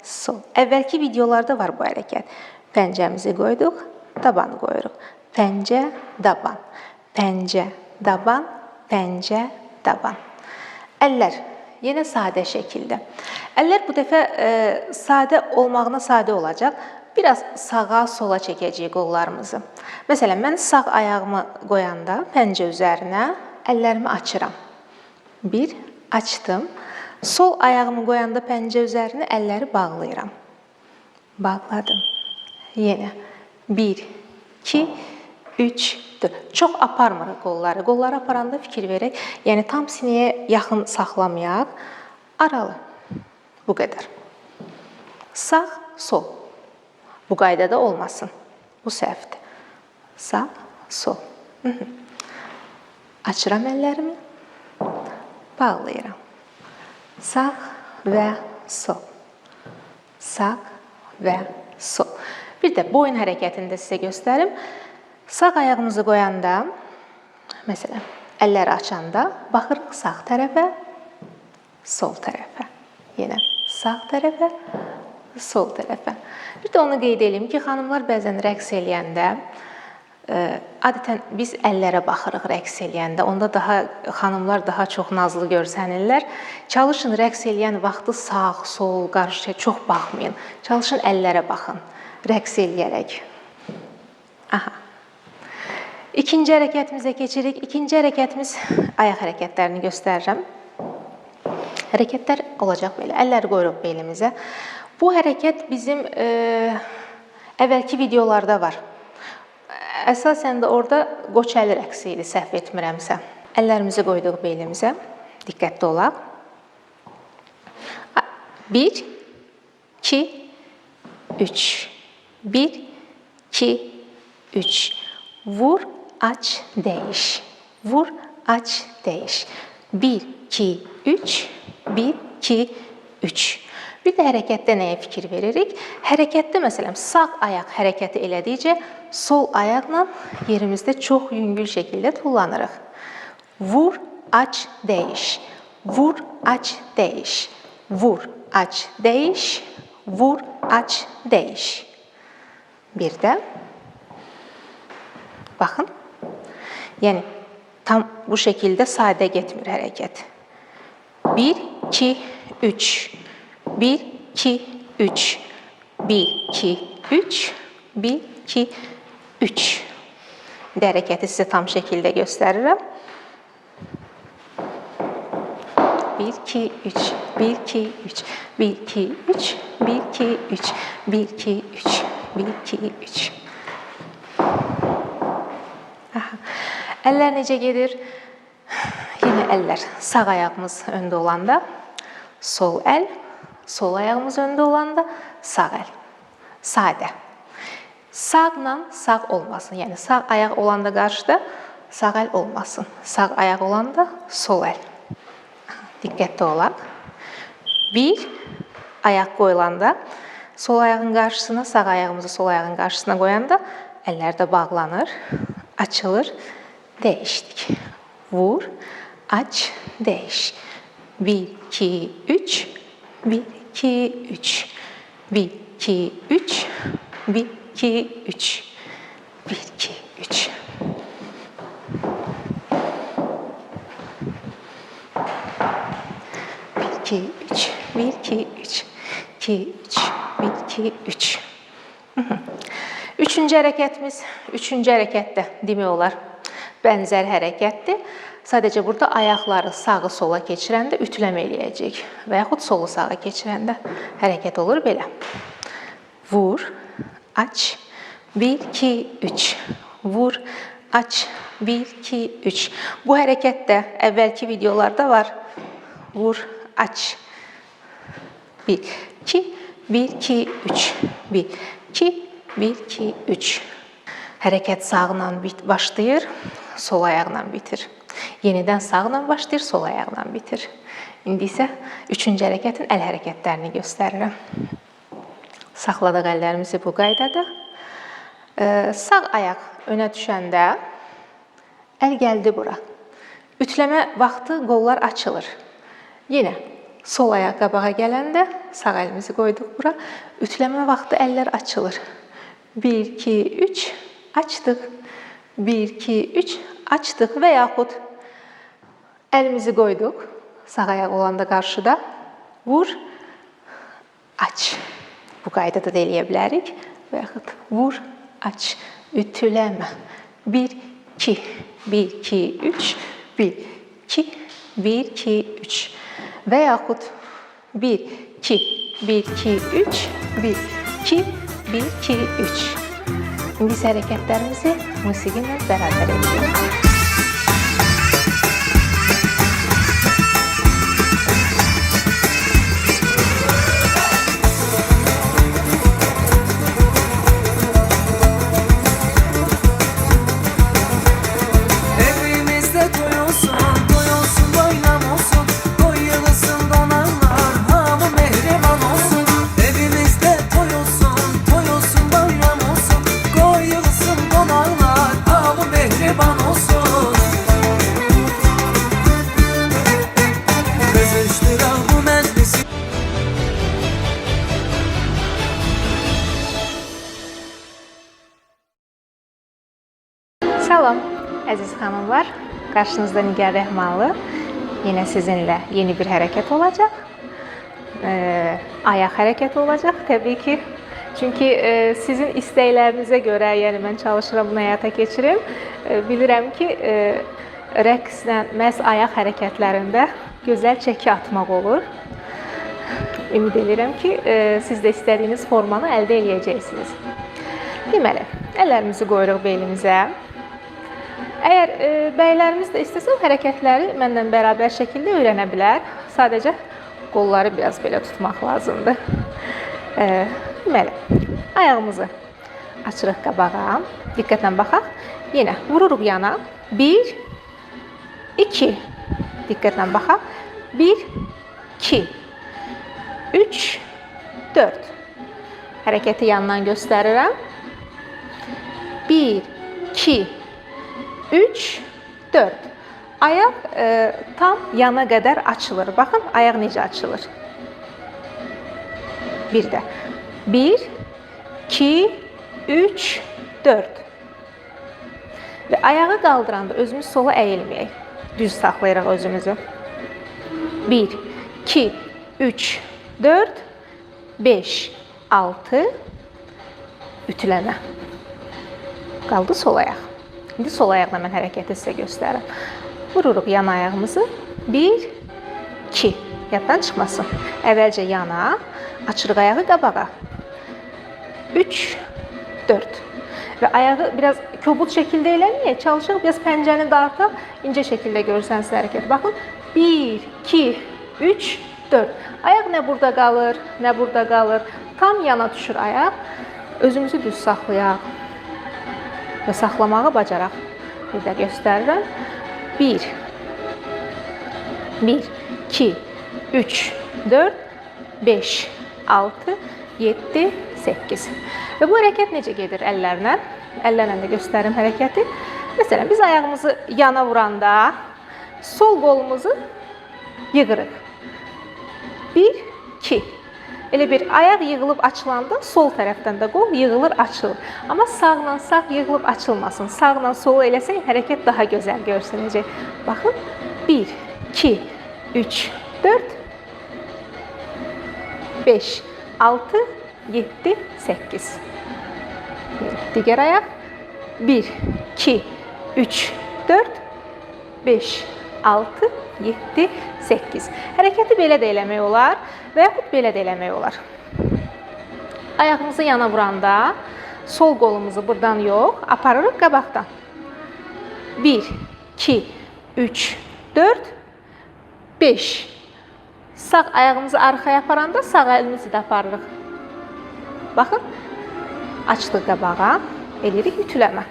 sol. Əvvəlki videolarda var bu hərəkət. Pəncəmizi qoyduq, dabanı qoyuruq. Pəncə, daban. Pəncə, daban, pəncə, daban. Əllər yenə sadə şəkildə. Əllər bu dəfə sadə olmağına sadə olacaq. Biraz sağa, sola çəkəcəyik qollarımızı. Məsələn, mən sağ ayağımı qoyanda pəncə üzərinə əllərimi açıram. Bir, açdım. Sol ayağımı qoyanda pəncə üzərinə əlləri bağlayıram. Bağladım. Yenə 1, 2, 3, 4. Çox aparmırıq qolları. Qolları aparanda fikir verək. Yəni tam sinəyə yaxın saxlamayaq. Aralı. Bu qədər. Sağ, sol. Bu qaydada olmasın. Bu səhvdir. Sağ, sol. Açıram əllərimi. Bağlayıram. Sağ və sol. Sağ və sol. Bir də boyun hərəkətini də sizə göstərim. Sağ ayağımızı qoyanda, məsələn, əlləri açanda baxırıq sağ tərəfə, sol tərəfə. Yenə sağ tərəfə, sol tərəfə. Bir də onu qeyd edeyim ki, xanımlar bəzən rəqs eləyəndə, adətən biz əllərə baxırıq rəqs eləyəndə. Onda xanımlar daha çox nazlı görsənirlər. Çalışın rəqs eləyən vaxtı sağ, sol, qarşıya çox baxmayın. Çalışın əllərə baxın, rəqs eləyərək. Aha. İkinci hərəkətimizə keçirik. İkinci hərəkətimiz ayaq hərəkətlərini göstərirəm. Hərəkətlər olacaq belə. Əlləri qoyuruq belimizə. Bu hərəkət bizim əvvəlki videolarda var. Əsasən də orada qoçəli rəqsi idi, səhv etmirəmsə. Əllərimizi qoyduq belimizə. Diqqətli olaq. 1, 2, 3. 1, 2, 3. Vur, aç, dəyiş. Vur, aç, dəyiş. 1, 2, 3. 1, 2, 3. Bir də hərəkətdə nəyə fikir veririk? Hərəkətdə, məsələn, sağ ayaq hərəkəti elədikcə, sol ayaqla yerimizdə çox yüngül şəkildə tullanırıq. Vur, aç, dəyiş. Vur, aç, dəyiş. Vur, aç, dəyiş. Vur, aç, dəyiş. Bir də baxın. Yəni, tam bu şəkildə sadə getmir hərəkət. 1, 2, 3. 1, 2, 3. 1, 2, 3. 1, 2, 3. Bir də hərəkəti sizə tam şəkildə göstərirəm. 1, 2, 3. 1, 2, 3. 1, 2, 3. 1, 2, 3. 1, 2, 3. 1, 2, 3. Əllər necə gedir? Yenə əllər. Sağ ayağımız öndə olanda sol əl, sol ayağımız öndə olanda sağ əl. Sadə. Sağla sağ olmasın. Yəni sağ ayaq olanda qarşıda sağ əl olmasın. Sağ ayaq olanda sol əl. Diqqətli olaq. Bir, ayaq qoyulanda sol ayağın qarşısına, sağ ayağımızı sol ayağın qarşısına qoyanda əllər də bağlanır, açılır. Dəyişdik. Vur, aç, dəyiş. 1, 2, 3. 1, 2, 3. 1, 2, 3. 1, 2, 3. 1, 2, 3. 1, 2, 3. 1, 2, 3. 2, 3. 1, 2, 3. Üçüncü hərəkətimiz, üçüncü hərəkətdə demək olar bənzər hərəkətdir. Sadəcə burada ayaqları sağı sola keçirəndə ütüləmə eləyəcək və yaxud solu sağa keçirəndə hərəkət olur belə. Vur, aç, 1, 2, 3. Vur, aç, 1, 2, 3. Bu hərəkət də əvvəlki videolarda var. Vur, aç. 1, 2, 1, 2, 3. 1, 2, 1, 2, 3. Hərəkət sağla başlayır, sol ayaqla bitir. Yenidən sağla başlayır, sol ayaqla bitir. İndi isə üçüncü hərəkətin əl hərəkətlərini göstərirəm. Saxladıq əllərimizi bu qaydada. Sağ ayaq önə düşəndə əl gəldi bura. Ütləmə vaxtı qollar açılır. Yenə Sol ayaq qabağa gələndə sağ əlimizi qoyduq bura. Ütüləmə vaxtı əllər açılır. 1, 2, 3 açdıq. 1, 2, 3 açdıq və yaxud əlimizi qoyduq. Sağ ayaq olanda qarşıda vur, aç. Bu qaydada da eləyə bilərik. Və yaxud vur, aç, ütüləmə. 1, 2, 1, 2, 3, 1, 2, 1, 2, 3. Və yaxud 1, 2, 1, 2, 3, 1, 2, 1, 2, 3. İndi isə hərəkətlərimizi musiqi ilə bərabər edirik. Salam, əziz xanımlar. Qarşınızda Nigar Rəhmanlı. Yenə sizinlə yeni bir hərəkət olacaq. Ayaq hərəkəti olacaq təbii ki. Çünki sizin istəklərinizə görə, yəni mən çalışıram bunu həyata keçirim. Bilirəm ki, rəqslə məhz ayaq hərəkətlərində gözəl çəki atmaq olur. Ümid edirəm ki, siz də istədiyiniz formanı əldə edəcəksiniz. Deməli, əllərimizi qoyuruq belimizə. Əgər bəylərimiz də istəsə, hərəkətləri mənlə bərabər şəkildə öyrənə bilər. Sadəcə qolları biraz belə tutmaq lazımdır. Deməli, ayağımızı açırıq qabağa. Diqqətlə baxaq. Yenə vururuq yana. 1, 2. Diqqətlə baxaq. 1, 2, 3, 4. Hərəkəti yandan göstərirəm. 1, 2, 3, 4. Ayaq tam yana qədər açılır. Baxın, ayaq necə açılır. Bir də. 1, 2, 3, 4. Və ayağı qaldıranda özümüz sola əyilməyək. Düz saxlayırıq özümüzü. 1, 2, 3, 4, 5, 6. Ütüləmə. Qaldı sol ayaq. İndi sol ayaqla mən hərəkəti sizə göstərirəm. Vururuq yan ayağımızı. 1, 2. Yaddan çıxmasın. Əvvəlcə yana, açırıq ayağı qabağa. 3, 4. Və ayağı biraz kobud şəkildə eləməyək. Çalışaq, biraz pəncəni dartaq. İncə şəkildə görürsəniz hərəkət. Baxın. 1, 2, 3, 4. Ayaq nə burada qalır, nə burada qalır. Tam yana düşür ayaq. Özümüzü düz saxlayaq. Və saxlamağı bacaraq. Bir də göstərirəm. 1, 2, 3, 4, 5, 6, 7, 8. Və bu hərəkət necə gedir əllərlə? Əllərlə də göstərim hərəkəti. Məsələn, biz ayağımızı yana vuranda sol qolumuzu yığırıq. 1, 2. Elə bir ayaq yığılıb açılanda sol tərəfdən də qol yığılır, açılır. Amma sağla sağ yığılıb açılmasın. Sağla solu eləsək hərəkət daha gözəl görsənəcək. Baxın. 1, 2, 3, 4, 5, 6, 7, 8. Digər ayaq. 1, 2, 3, 4, 5, 6, 7, 8. Hərəkəti belə də eləmək olar və yaxud belə də eləmək olar. Ayağımızı yana vuranda sol qolumuzu buradan yox, aparırıq qabaqdan. 1, 2, 3, 4, 5. Sağ ayağımızı arxaya aparanda sağ əlimizi də aparırıq. Baxın, açdıq qabağa, edirik ütüləmə.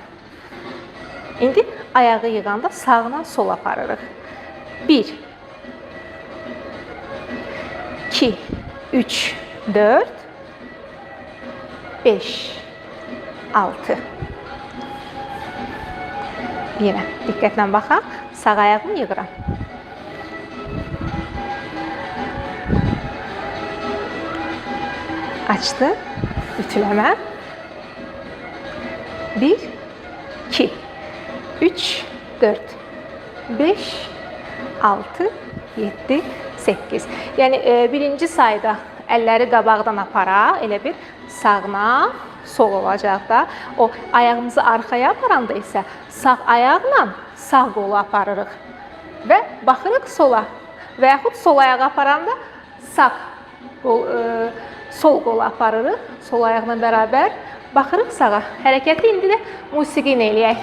İndi ayağı yığanda sağdan sola aparırıq. 1, 2, 3, 4, 5, 6. Yenə diqqətlə baxaq. Sağ ayağımı yığıram. Açdı. Ütüləmə. 1, 2, 3, 4, 5, 6, 7, 8. Yəni birinci sayda əlləri qabaqdan apara, elə bir sağla sol olacaq da. O ayağımızı arxaya aparanda isə sağ ayaqla sağ qolu aparırıq və baxırıq sola. Və yaxud sol ayağı aparanda sol qolu aparırıq, sol ayaqla bərabər baxırıq sağa. Hərəkəti indi də musiqi ilə eləyək.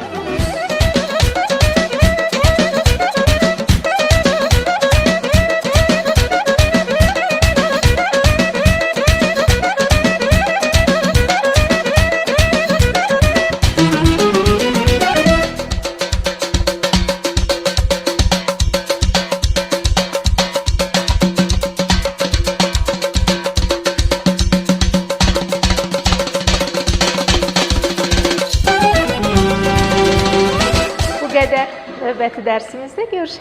Bu qədər növbəti dərsimizdə görüşək.